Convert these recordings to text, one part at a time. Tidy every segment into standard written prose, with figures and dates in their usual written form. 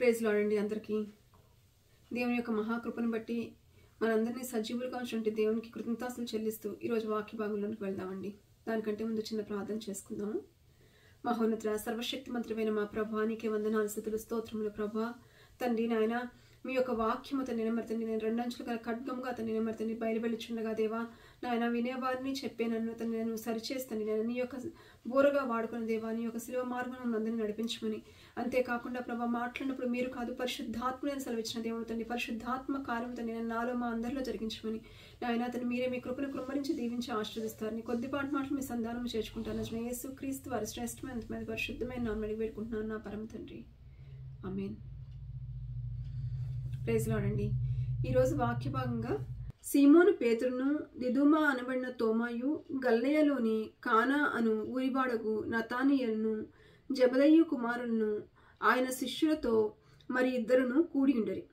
Praise lord అండి అందరికీ. దేవుని యొక్క మహాకృపను బట్టి మనందరినీ సజీవులుగా ఉంచినటువంటి దేవునికి కృతజ్ఞతాస్తులు చెల్లిస్తూ ఈరోజు వాక్య భాగంలోకి వెళ్దామండి. దానికంటే ముందు చిన్న ప్రార్థన చేసుకుందాము. మహోన్నత సర్వశక్తి మంత్రమైన మా ప్రభా, నీకే వందనాలు స్తుతులు స్తోత్రములు ప్రభా. తండ్రి నాయన, మీ యొక్క వాక్యము తండ్రి నెమర్తండి, నేను రెండంచులు గల ఖడ్గముగా తండ్రి నెమర్తండి బయలువెళ్ళుచుండగా దేవా నాయన, వినేవారిని చెప్పే నన్ను తండ్రి నేను సరిచేస్తాను. నేను నీ యొక్క బోరగా వాడుకున్న దేవా, నీ యొక్క శిలువ మార్గం అందరినీ నడిపించమని, అంతేకాకుండా ప్రభా మాట్లాడినప్పుడు మీరు కాదు పరిశుద్ధాత్మని సెలవిచ్చిన దేవుడు తండ్రి, పరిశుద్ధాత్మ కార్యం తండ్రి నేను నాలో మా అందరిలో జరిగించమని నాయన తండ్రి మీరే మీ కృపను కృమ్మరించి దీవించి ఆశీర్వదిస్తారని కొద్దిపాటి మాటలు మీ సంధానం చేర్చుకుంటాను. యేసు క్రీస్తు వారి శ్రేష్టమైన పరిశుద్ధమైన నామమున అడిగి వేడుకుంటున్నాను నా పరమ తండ్రి, ఆమేన్. ప్రైజ్ లార్డ్ అండి. ఈరోజు వాక్య భాగంగా సీమోను పేతురును, దిదుమా అనబడిన తోమాయు, గలిలయలోని కానా అను ఊరివాడకు నతానీయేలును, జెబెదయి కుమారులను ఆయన శిష్యులతో మరి ఇద్దరును కూడి ఉండరి.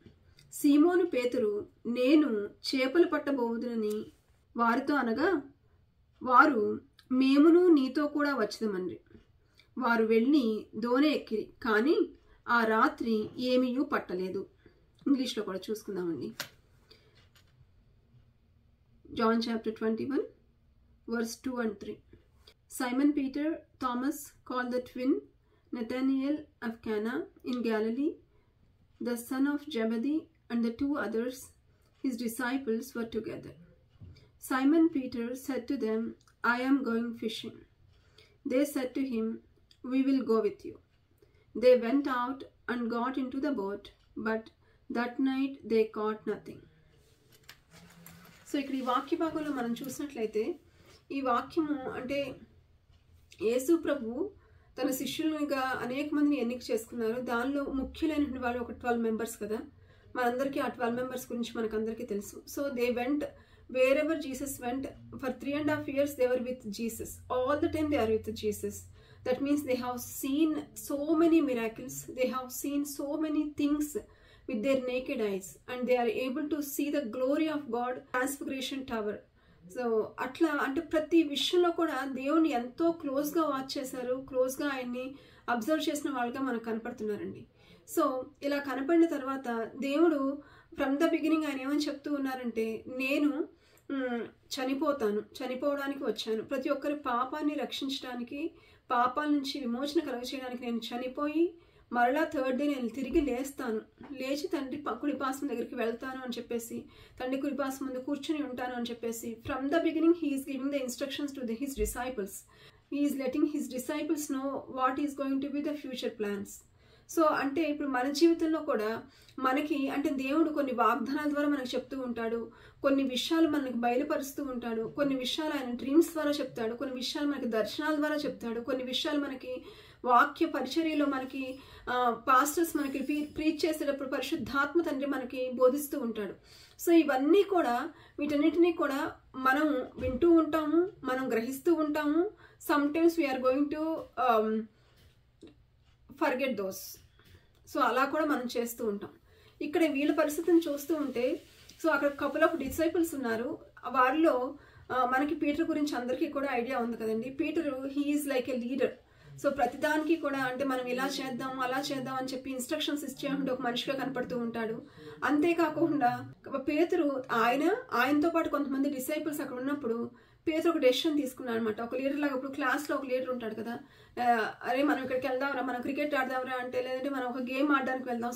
సీమోను పేతురు, నేను చేపలు పట్టబోదునని వారితో అనగా, వారు మేమును నీతో కూడా వచ్చదమని. వారు వెళ్ళి దోణి ఎక్కిరి, కానీ ఆ రాత్రి ఏమీయూ పట్టలేదు. ఇంగ్లీష్లో కూడా చూసుకుందామండి. John chapter 21 verse 2 and 3. Simon Peter, Thomas called the twin, Nathanael of Cana in Galilee, the son of Zebedee, and the two others, his disciples, were together. Simon Peter said to them, I am going fishing. They said to him, we will go with you. They went out and got into the boat, but that night they caught nothing. So ఇక్కడ ఈ వాక్య భాగంలో మనం చూసినట్లయితే, ఈ వాక్యము అంటే యేసు ప్రభు తన శిష్యులుగా అనేక మందిని ఎన్నిక చేసుకున్నారు. దానిలో ముఖ్యులైనటువంటి వాళ్ళు ఒక 12 మెంబర్స్ కదా. మనందరికీ ఆ 12 మెంబర్స్ గురించి మనకందరికీ తెలుసు. So they went wear ever Jesus vent. For 3.5 years they were with Jesus. All the time they are with Jesus. That means they have seen so many miracles. They have seen so many things with their naked eyes, and they are able to see the glory of God, Transfiguration Tower. So అట్లా అంటే ప్రతి విషయంలో కూడా దేవుని ఎంతో క్లోజ్గా watch చేశారు, క్లోజ్గా ఆయన్ని అబ్జర్వ్ చేసిన వాళ్ళుగా మనకు కనపడుతున్నారండి. సో ఇలా కనపడిన తర్వాత దేవుడు ఫ్రమ్ ద బిగినింగ్ ఆయన ఏమని చెప్తూ ఉన్నారంటే, నేను చనిపోవడానికి వచ్చాను, ప్రతి ఒక్కరి పాపాన్ని రక్షించడానికి, పాపాల నుంచి విమోచన కలుగచేయడానికి నేను చనిపోయి మరలా 3rd day నేను తిరిగి లేచి తండ్రి కుడిపాసం దగ్గరికి వెళ్తాను అని చెప్పేసి, తండ్రి కుడిపాసం ముందు కూర్చొని ఉంటాను అని చెప్పేసి from the beginning he is giving the instructions to his disciples. He is letting his disciples know what is going to be the future plans. So అంటే ఇప్పుడు మన జీవితంలో కూడా మనకి అంటే దేవుడు కొన్ని వాగ్దానాల ద్వారా మనకు చెప్తూ ఉంటాడు, కొన్ని విషయాలు మనకి బయలుపరుస్తూ ఉంటాడు, కొన్ని విషయాలు ఆయన డ్రీమ్స్ ద్వారా చెప్తాడు, కొన్ని విషయాలు మనకి దర్శనాల ద్వారా చెప్తాడు, కొన్ని విషయాలు మనకి వాక్య పరిచర్యలో మనకి పాస్టర్స్ మనకి ప్రీచ్ చేసేటప్పుడు పరిశుద్ధాత్మ తండ్రి మనకి బోధిస్తూ ఉంటాడు. సో ఇవన్నీ కూడా వీటన్నిటినీ కూడా మనం వింటూ ఉంటాము, మనం గ్రహిస్తూ ఉంటాము. Sometimes we're going to forget those. So అలా కూడా మనం చేస్తూ ఉంటాం. ఇక్కడ వీళ్ళ పరిస్థితిని చూస్తూ ఉంటే, సో అక్కడ కపుల్ ఆఫ్ డిసైపుల్స్ ఉన్నారు. వారిలో మనకి పీటర్ గురించి అందరికీ కూడా ఐడియా ఉంది కదండి. Peter he is like a leader. So ప్రతిదానికి కూడా అంటే మనం ఇలా చేద్దాం అలా చేద్దాం అని చెప్పి ఇన్స్ట్రక్షన్స్ ఇచ్చేటువంటి ఒక మనిషిగా కనపడుతూ ఉంటాడు. అంతేకాకుండా పేతురు ఆయనతో పాటు కొంతమంది డిసైపుల్స్ అక్కడ ఉన్నప్పుడు పేతురు ఒక డెసిషన్ తీసుకున్నాడు అనమాట. ఒక లీడర్ లాగా, ఇప్పుడు క్లాస్లో ఒక లీడర్ ఉంటాడు కదా, అరే మనం ఇక్కడికి వెళ్దాంరా, మనం క్రికెట్ ఆడదాంరా అంటే, లేదంటే మనం ఒక గేమ్ ఆడడానికి వెళ్దాం,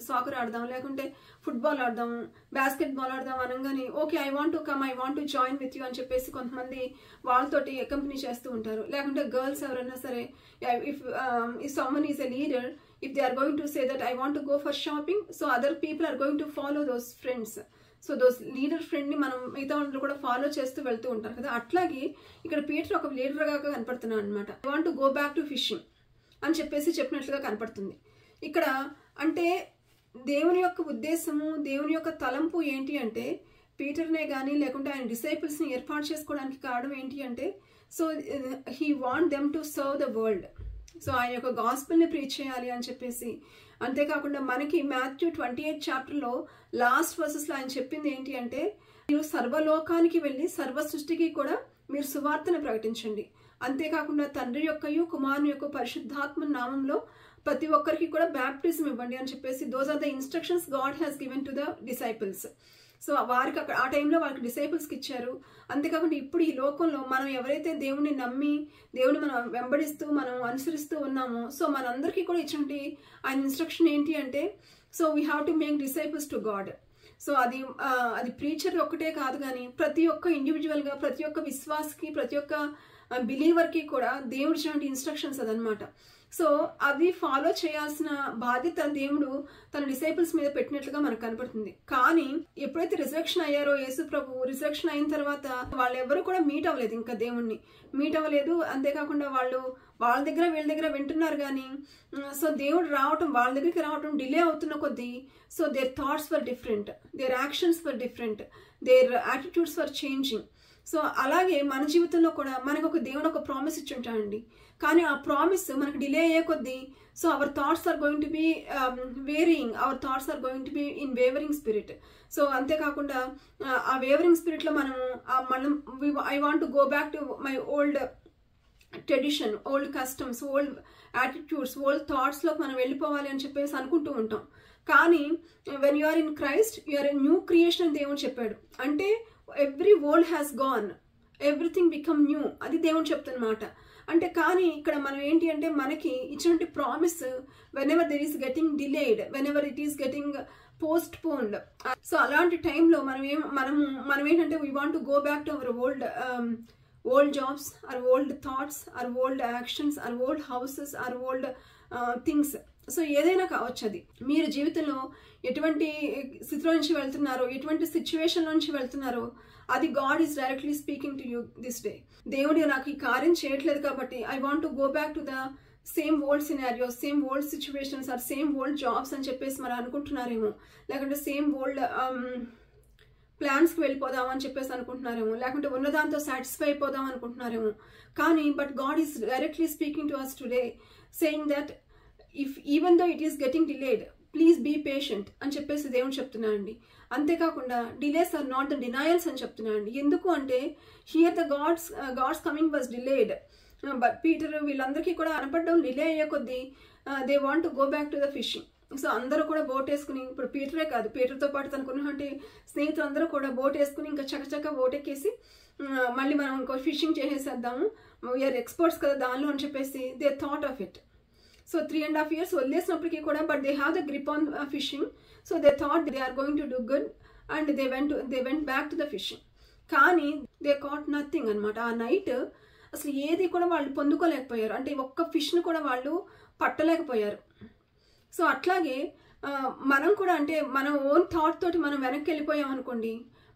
సాకర్ ఆడదాం, లేకుంటే ఫుట్బాల్ ఆడదాం, బాస్కెట్ బాల్ ఆడదాం అనగానే okay I want to come, I want to join with you అని చెప్పేసి కొంతమంది వాళ్ళతోటి కంపెనీ చేస్తూ ఉంటారు. లేకుంటే గర్ల్స్ ఎవరైనా సరే, if someone is a leader, if they are going to say that I want to go for shopping, so other people are going to follow those friends. So those leader ఫ్రెండ్ని మనం మిగతా వాళ్ళు కూడా follow చేస్తూ వెళ్తూ ఉంటారు కదా. అట్లాగే ఇక్కడ పీటర్ ఒక లీడర్గా కనపడుతున్నాడు అనమాట. I want to go back to fishing అని చెప్పినట్లుగా కనపడుతుంది. ఇక్కడ అంటే దేవుని యొక్క ఉద్దేశము, దేవుని యొక్క తలంపు ఏంటి అంటే, పీటర్నే కానీ లేకుంటే ఆయన డిసైపుల్స్ని ఏర్పాటు చేసుకోవడానికి కారణం ఏంటి అంటే, so he want them to serve the world. So ఆయన యొక్క గాస్పెల్ని ప్రీచ్ చేయాలి అని చెప్పేసి. అంతేకాకుండా మనకి మాథ్యూ 28 చాప్టర్లో లాస్ట్ వర్సెస్లో ఆయన చెప్పింది ఏంటి అంటే, మీరు సర్వలోకానికి వెళ్ళి సర్వ సృష్టికి కూడా మీరు సువార్తను ప్రకటించండి. అంతేకాకుండా తండ్రి యొక్కయు కుమారుని యొక్క పరిశుద్ధాత్మ నామంలో ప్రతి ఒక్కరికి కూడా బ్యాప్టిజం ఇవ్వండి అని చెప్పేసి those are the instructions God has given to the disciples. So వారికి అక్కడ ఆ టైంలో వాళ్ళకి డిసైపుల్స్కి ఇచ్చారు. అంతేకాకుండా ఇప్పుడు ఈ లోకంలో మనం ఎవరైతే దేవుని నమ్మి దేవుని మనం వెంబడిస్తూ మనం అనుసరిస్తూ ఉన్నామో, సో మనందరికీ కూడా ఇచ్చినటువంటి ఆయన ఇన్స్ట్రక్షన్ ఏంటి అంటే, so we have to make disciples to God. So అది ప్రీచర్ ఒక్కటే కాదు, కానీ ప్రతి ఒక్క ఇండివిజువల్గా ప్రతి ఒక్క విశ్వాసకి ప్రతి ఒక్క బిలీవర్కి కూడా దేవుడు ఇచ్చినటువంటి ఇన్స్ట్రక్షన్స్ అదనమాట. సో అది ఫాలో చేయాల్సిన బాధ్యత దేవుడు తన డిసైపుల్స్ మీద పెట్టినట్లుగా మనకు కనపడుతుంది. కానీ ఎప్పుడైతే రిజరక్షన్ అయ్యారో యేసు ప్రభు, రిజరక్షన్ అయిన తర్వాత వాళ్ళు ఎవరు కూడా మీట్ అవ్వలేదు, ఇంకా దేవుణ్ణి మీట్ అవ్వలేదు. అంతేకాకుండా వాళ్ళు వాళ్ళ దగ్గర వీళ్ళ దగ్గర వింటున్నారు కానీ సో దేవుడు రావటం వాళ్ళ దగ్గరికి రావటం డిలే అవుతున్న కొద్దీ so their thoughts were different, their actions were different, their attitudes were changing. So అలాగే మన జీవితంలో కూడా మనకు ఒక దేవుడు ఒక ప్రామిస్ ఇచ్చి ఉంటాడండి, కానీ ఆ ప్రామిస్ మనకు డిలే అయ్యే కొద్దీ so our thoughts are going to be wavering, our thoughts are going to be in wavering spirit. So అంతేకాకుండా ఆ వేవరింగ్ స్పిరిట్లో మనం I want to go back to my old tradition, old customs, old attitudes, old థాట్స్లోకి మనం వెళ్ళిపోవాలి అని చెప్పేసి అనుకుంటూ ఉంటాం. కానీ when you are in Christ you are a new creation అని దేవుడు చెప్పాడు. అంటే every old has gone, everything become new, అది దేవుడు చెప్తున్నమాట. అంటే కానీ ఇక్కడ మనం ఏంటి అంటే మనకి ఇచ్చినటువంటి promise whenever there is getting delayed, whenever it is getting postponed, so అలాంటి టైంలో మనం ఏంటంటే we want to go back to our old jobs, our old thoughts, our old actions, our old houses, our old things. So ఏదైనా కావచ్చు, అది మీరు జీవితంలో ఎటువంటి స్థితిలో నుంచి వెళ్తున్నారో, ఎటువంటి సిచ్యువేషన్ నుంచి వెళ్తున్నారో, అది God is directly speaking to you this day. దేవుడు నాకు ఈ కార్యం చేయట్లేదు కాబట్టి I want to go back to the same old scenarios, same old situations or same old jobs అని చెప్పేసి మరి అనుకుంటున్నారేమో, లేకుంటే సేమ్ ఓల్డ్ ప్లాన్స్కి వెళ్ళిపోదాం అని చెప్పేసి అనుకుంటున్నారేమో, లేకుంటే ఉన్నదాంతో సాటిస్ఫై అయిపోదాం అనుకుంటున్నారేమో. కానీ but God is directly speaking to us today saying that if even though it is getting delayed please be patient అని చెప్పేసి దేవుడు చెప్తున్నానండి. అంతేకాకుండా delays are not the denials అని చెప్తున్నానండి. ఎందుకు అంటే here the God's coming was delayed, but Peter వీళ్ళందరికీ కూడా అనపడడం డిలే అయ్యే కొద్దీ they want to go back to the fishing. So అందరూ కూడా బోట్ వేసుకుని, ఇప్పుడు పీటరే కాదు, పీటర్తో పాటు తనకున్నటువంటి స్నేహితులు అందరూ కూడా బోట్ వేసుకుని ఇంకా చక్కచక్క బోట్ ఎక్కేసి మళ్ళీ మనం ఇంకో ఫిషింగ్ చేసేసేద్దాము, వీఆర్ ఎక్స్పర్ట్స్ కదా దానిలో అని చెప్పేసి they thought of it. So 3.5 years వదిలేసినప్పటికీ కూడా but they have the grip on fishing. So they thought they are going to do good and they went back to the fishing. కానీ they caught nothing అనమాట. ఆ night అసలు ఏది కూడా వాళ్ళు పొందుకోలేకపోయారు, అంటే ఒక్క ఫిష్ను కూడా వాళ్ళు పట్టలేకపోయారు. సో అట్లాగే మనం కూడా అంటే మన ఓన్ థాట్ తోటి మనం వెనక్కి వెళ్ళిపోయాం అనుకోండి,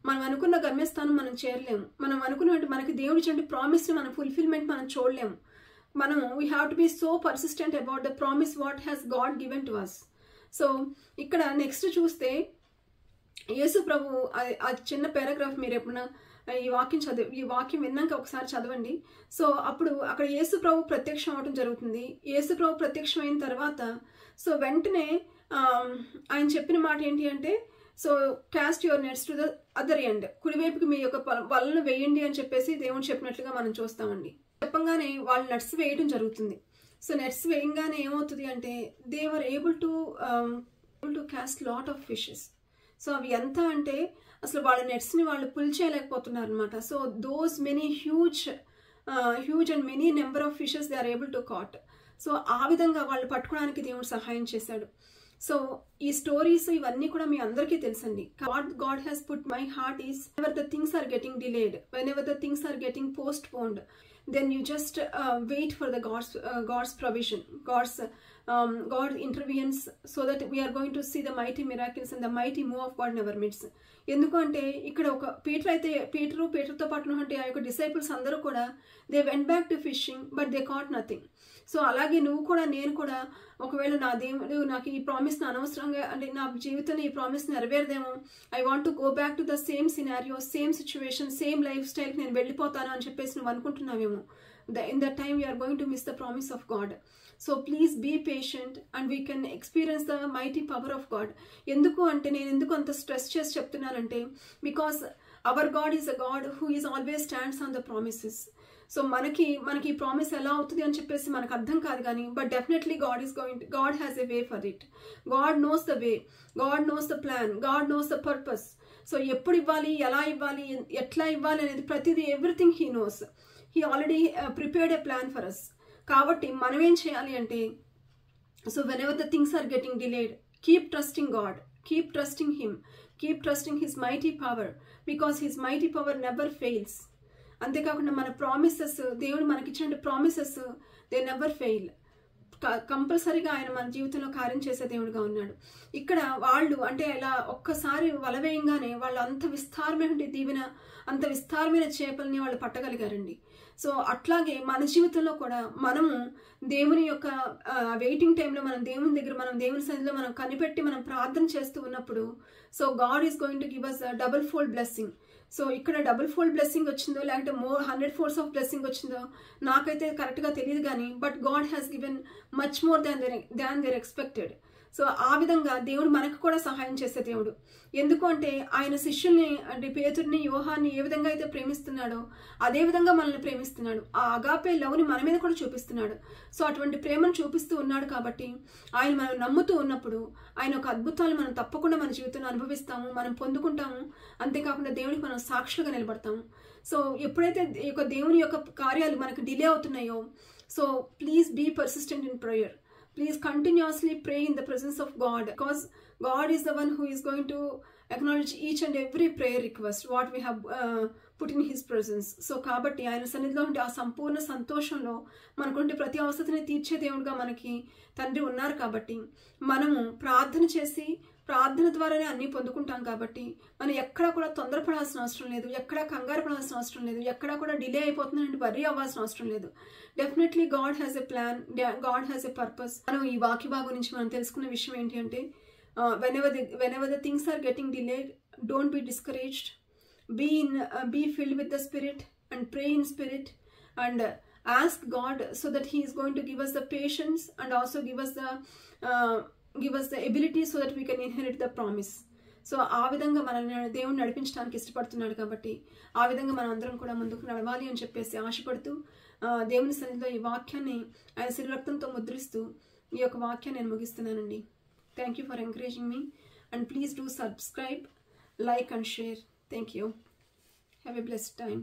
మనం అనుకున్న గమ్యస్థానం మనం చేరలేము. మనం అనుకున్నట్టు మనకి దేవుడి ఇచ్చే ప్రామిస్ని మన ఫుల్ఫిల్మెంట్ మనం చూడలేము. We have to be so persistent about the promise what has God given to us. So ఇక్కడ నెక్స్ట్ చూస్తే యేసు ప్రభు ఆ చిన్న పారాగ్రాఫ్ మీరు ఎప్పుడైనా ఈ వాక్యం విన్నాక ఒకసారి చదవండి. సో అప్పుడు అక్కడ యేసు ప్రభు ప్రత్యక్షం అవడం జరుగుతుంది. యేసు ప్రభు ప్రత్యక్షమైన తర్వాత సో వెంటనే ఆయన చెప్పిన మాట ఏంటి అంటే, so caste your nets to the other end, కుడివైపుకి మీ యొక్క వలను వేయండి అని చెప్పేసి దేవుడు చెప్పినట్లుగా మనం చూస్తామండి. చెప్పంగానే వాళ్ళు నెట్స్ వేయడం జరుగుతుంది. సో నెట్స్ వేయంగానే ఏమవుతుంది అంటే they were able to caste lot of fishes. So అవి ఎంత అంటే అసలు వాళ్ళ నెట్స్ని వాళ్ళు పుల్ చేయలేకపోతున్నారు అనమాట. So those many huge and many number of fishes they are able to caught. So ఆ విధంగా వాళ్ళు పట్టుకోవడానికి దేవుడు సహాయం చేశాడు. సో ఈ స్టోరీస్ ఇవన్నీ కూడా మీ అందరికీ తెలుసండి. God has put my heart is whenever the things are getting delayed, whenever the things are getting postponed, then you just wait for the God's provision, God intervenes so that we are going to see the mighty miracles and the mighty move of God in our midst. ఎందుకంటే ఇక్కడ ఒక పీటర్తో పాటు ఉంటే ఆ యొక్క disciples అందరూ కూడా they went back to fishing but they caught nothing. So అలాగే నువ్వు కూడా నేను కూడా ఒకవేళ నా దేవుడు నాకు ఈ ప్రామిస్ని అనవసరంగా అంటే నా జీవితంలో ఈ ప్రామిస్ నెరవేరదేమో, I want to go back to the same scenario, same situation, same life స్టైల్కి నేను వెళ్ళిపోతాను అని చెప్పేసి నువ్వు అనుకుంటున్నావేమో. In that time you're going to miss the promise of God. So please be patient and we can experience the mighty power of God. ఎందుకు అంటే నేను ఎందుకు అంత స్ట్రెస్ చేసి చెప్తున్నానంటే because our God is a God who is always stands on the promises. So మనకి ఈ promise ఎలా అవుతుంది అని చెప్పేసి మనకు అర్థం కాదు కానీ but definitely God has a way for it. God knows the way, God knows the plan, God knows the purpose. So ఎప్పుడు ఇవ్వాలి, ఎలా ఇవ్వాలి, ఎట్లా ఇవ్వాలి అనేది ప్రతిదీ everything he knows. He already prepared a plan for us. కాబట్టి మనం ఏం చేయాలి అంటే, so whenever the things are getting delayed, keep trusting God, keep trusting him, keep trusting his mighty power, because his mighty power never fails. అంతేకాకుండా మన promises, దేవుడు మనకిచ్చిన promises they never fail. కంపల్సరీగా ఆయన మన జీవితంలో కార్యం చేసే దేవుడుగా ఉన్నాడు. ఇక్కడ వాళ్ళు అంటే ఇలా ఒక్కసారి వలవేయంగానే వాళ్ళు అంత విస్తారమైన దీవెన, అంత విస్తారమైన చేపల్ని వాళ్ళు పట్టగలిగారండి. సో అట్లాగే మన జీవితంలో కూడా మనము దేవుని యొక్క వెయిటింగ్ టైంలో మనం దేవుని దగ్గర, మనం దేవుని సన్నిధిలో మనం కనిపెట్టి మనం ప్రార్థన చేస్తూ ఉన్నప్పుడు, so God is going to give us double fold blessing. So ఇక్కడ డబుల్ ఫోల్డ్ బ్లెస్సింగ్ వచ్చిందో లేకపోతే 100 folds ఆఫ్ బ్లెస్సింగ్ వచ్చిందో నాకైతే కరెక్ట్గా తెలియదు కానీ but God has given much more than their expected. So ఆ విధంగా దేవుడు మనకు కూడా సహాయం చేసే దేవుడు. ఎందుకు అంటే ఆయన శిష్యుల్ని అంటే పేతుర్ని, యోహాన్ని ఏ విధంగా అయితే ప్రేమిస్తున్నాడో అదే విధంగా మనల్ని ప్రేమిస్తున్నాడు. ఆ అగాపే లవ్ని మన మీద కూడా చూపిస్తున్నాడు. సో అటువంటి ప్రేమను చూపిస్తూ ఉన్నాడు కాబట్టి ఆయన మనం నమ్ముతూ ఉన్నప్పుడు ఆయన ఒక అద్భుతాలు మనం తప్పకుండా మన జీవితంలో అనుభవిస్తాము, మనం పొందుకుంటాము. అంతేకాకుండా దేవునికి మనం సాక్షులుగా నిలబడతాము. సో ఎప్పుడైతే ఈ యొక్క దేవుని యొక్క కార్యాలు మనకు డిలే అవుతున్నాయో, so please be persistent in prayer. Please continuously pray in the presence of God, because God is the one who is going to acknowledge each and every prayer request what we have put in his presence. So కాబట్టి ఆయన సన్నిధిలో ఉంటే ఆ సంపూర్ణ సంతోషంలో మనకుంటే ప్రతి అవసరతని తీర్చే దేవుడుగా మనకి తండ్రి ఉన్నారు. కాబట్టి మనము ప్రార్థన చేసి ప్రార్థన ద్వారానే అన్నీ పొందుకుంటాం. కాబట్టి మనం ఎక్కడా కూడా తొందరపడాల్సిన అవసరం లేదు, ఎక్కడా కంగారు పడాల్సిన అవసరం లేదు, ఎక్కడా కూడా డిలే అయిపోతుందంటే వర్రీ అవ్వాల్సిన అవసరం లేదు. Definitely God has a plan, God has a purpose. మనం ఈ వాక్య భాగం నుంచి మనం తెలుసుకున్న విషయం ఏంటి అంటే, whenever the things are getting delayed, don't be discouraged. Be filled with the Spirit and pray in Spirit and ask God so that he is going to give us the patience and also give us the ability so that we can inherit the promise. So ఆ విధంగా మనల్ని దేవుని నడిపించడానికి ఇష్టపడుతున్నాడు. కాబట్టి ఆ విధంగా మనం అందరం కూడా ముందుకు నడవాలి అని చెప్పేసి ఆశపడుతూ దేవుని సన్నిధిలో ఈ వాక్యాన్ని ఆయన శిరరక్తంతో ముద్రిస్తూ ఈ యొక్క వాక్యాన్ని నేను ముగిస్తున్నానండి. Thank you for encouraging me and please do subscribe, like and share. Thank you. Have a blessed time.